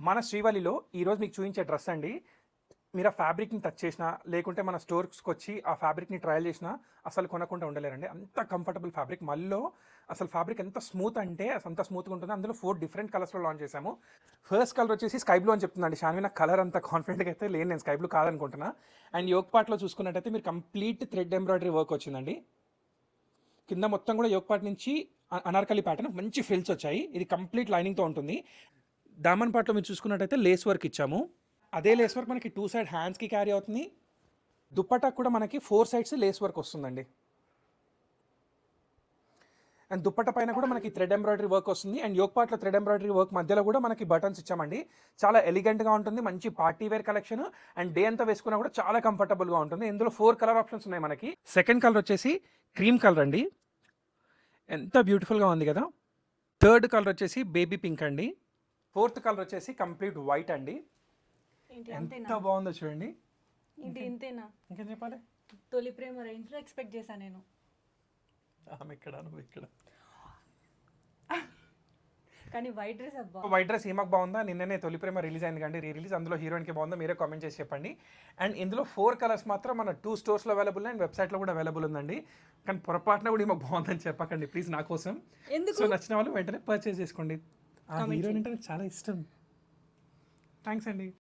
మన శ్రీవల్లిలో ఈరోజు మీకు చూపించే డ్రెస్ అండి. మీరు ఆ ఫ్యాబ్రిక్ని టచ్ చేసినా లేకుంటే మన స్టోర్స్కి వచ్చి ఆ ఫ్యాబ్రిక్ని ట్రయల్ చేసినా అసలు కొనకుండా ఉండలేరండి. అంత కంఫర్టబుల్ ఫ్యాబ్రిక్. మళ్ళీ అసలు ఫ్యాబ్రిక్ ఎంత స్మూత్ అంటే అంత స్మూత్గా ఉంటుంది. అందులో 4 డిఫరెంట్ కలర్స్లో లాంచ్ చేశాము. ఫస్ట్ కలర్ వచ్చేసి స్కై బ్లూ అని చెప్తుందండి షాన్వి. నాకు కలర్ అంత కాన్ఫిడెంట్గా అయితే లేను, నేను స్కై బ్లూ కాదనుకుంటున్నా. అండ్ యోక్ పార్ట్లో చూసుకున్నట్టయితే మీరు కంప్లీట్ థ్రెడ్ ఎంబ్రాయిడరీ వర్క్ వచ్చిందండి. కింద మొత్తం కూడా యోక్ పార్ట్ నుంచి అనార్కలి ప్యాటర్న్ మంచి ఫ్రిల్స్ వచ్చాయి. ఇది కంప్లీట్ లైనింగ్తో ఉంటుంది. దామన్ పార్ట్లో మీరు చూసుకున్నట్టయితే లేస్ వర్క్ ఇచ్చాము. అదే లేస్ వర్క్ మనకి 2 సైడ్ హ్యాండ్స్కి క్యారీ అవుతుంది. దుప్పటా కూడా మనకి 4 సైడ్స్ లేస్ వర్క్ వస్తుందండి. అండ్ దుప్పట పైన కూడా మనకి థ్రెడ్ ఎంబ్రాయిడరీ వర్క్ వస్తుంది. అండ్ యోక్ పార్ట్లో థ్రెడ్ ఎంబ్రాయిడరీ వర్క్ మధ్యలో కూడా మనకి బటన్స్ ఇచ్చామండి. చాలా ఎలిగెంట్గా ఉంటుంది, మంచి party wear collection. And day అంతా వేసుకున్నా కూడా చాలా కంఫర్టబుల్గా ఉంటుంది. ఇందులో 4 కలర్ ఆప్షన్స్ ఉన్నాయి మనకి. సెకండ్ కలర్ వచ్చేసి క్రీమ్ కలర్ అండి. ఎంత బ్యూటిఫుల్గా ఉంది కదా. థర్డ్ కలర్ వచ్చేసి బేబీ పింక్ అండి. ఫోర్త్ కలర్ వచ్చేసి కంప్లీట్ వైట్ అండి. ఎంత బాగుందో చూడండి. ఇది ఇంతేనా? ఇంకేం చెప్పాలి? తొలి ప్రేమ రేంజ్ లో ఎక్స్పెక్ట్ చేశాను నేను. ఆమె ఇక్కడ, నువ్వు ఇక్కడ. కానీ వైట్ డ్రెస్ అబ్బా. వైట్ డ్రెస్ ఈమెకు బాగుందా? నిన్ననే తొలి ప్రేమ రిలీజ్ అయింది కండి, రీ రిలీజ్. అందులో హీరోయిన్కి బాగుందా మీరే కామెంట్ చేసి చెప్పండి. అండ్ ఇందులో 4 కలర్స్ మాత్రం మన 2 స్టోర్స్లో అవైలబుల్ అండ్ వెబ్సైట్లో కూడా అవైలబుల్ ఉందండి. కానీ పొరపాటున కూడా ఈమెకు బాగుందని చెప్పకండి ప్లీజ్, నా కోసం. సో నచ్చిన వాళ్ళు వెంటనే పర్చేస్ చేసుకోండి. ఆ హీరోయిన్ అంటే నాకు చాలా ఇష్టం. థ్యాంక్స్ అండి.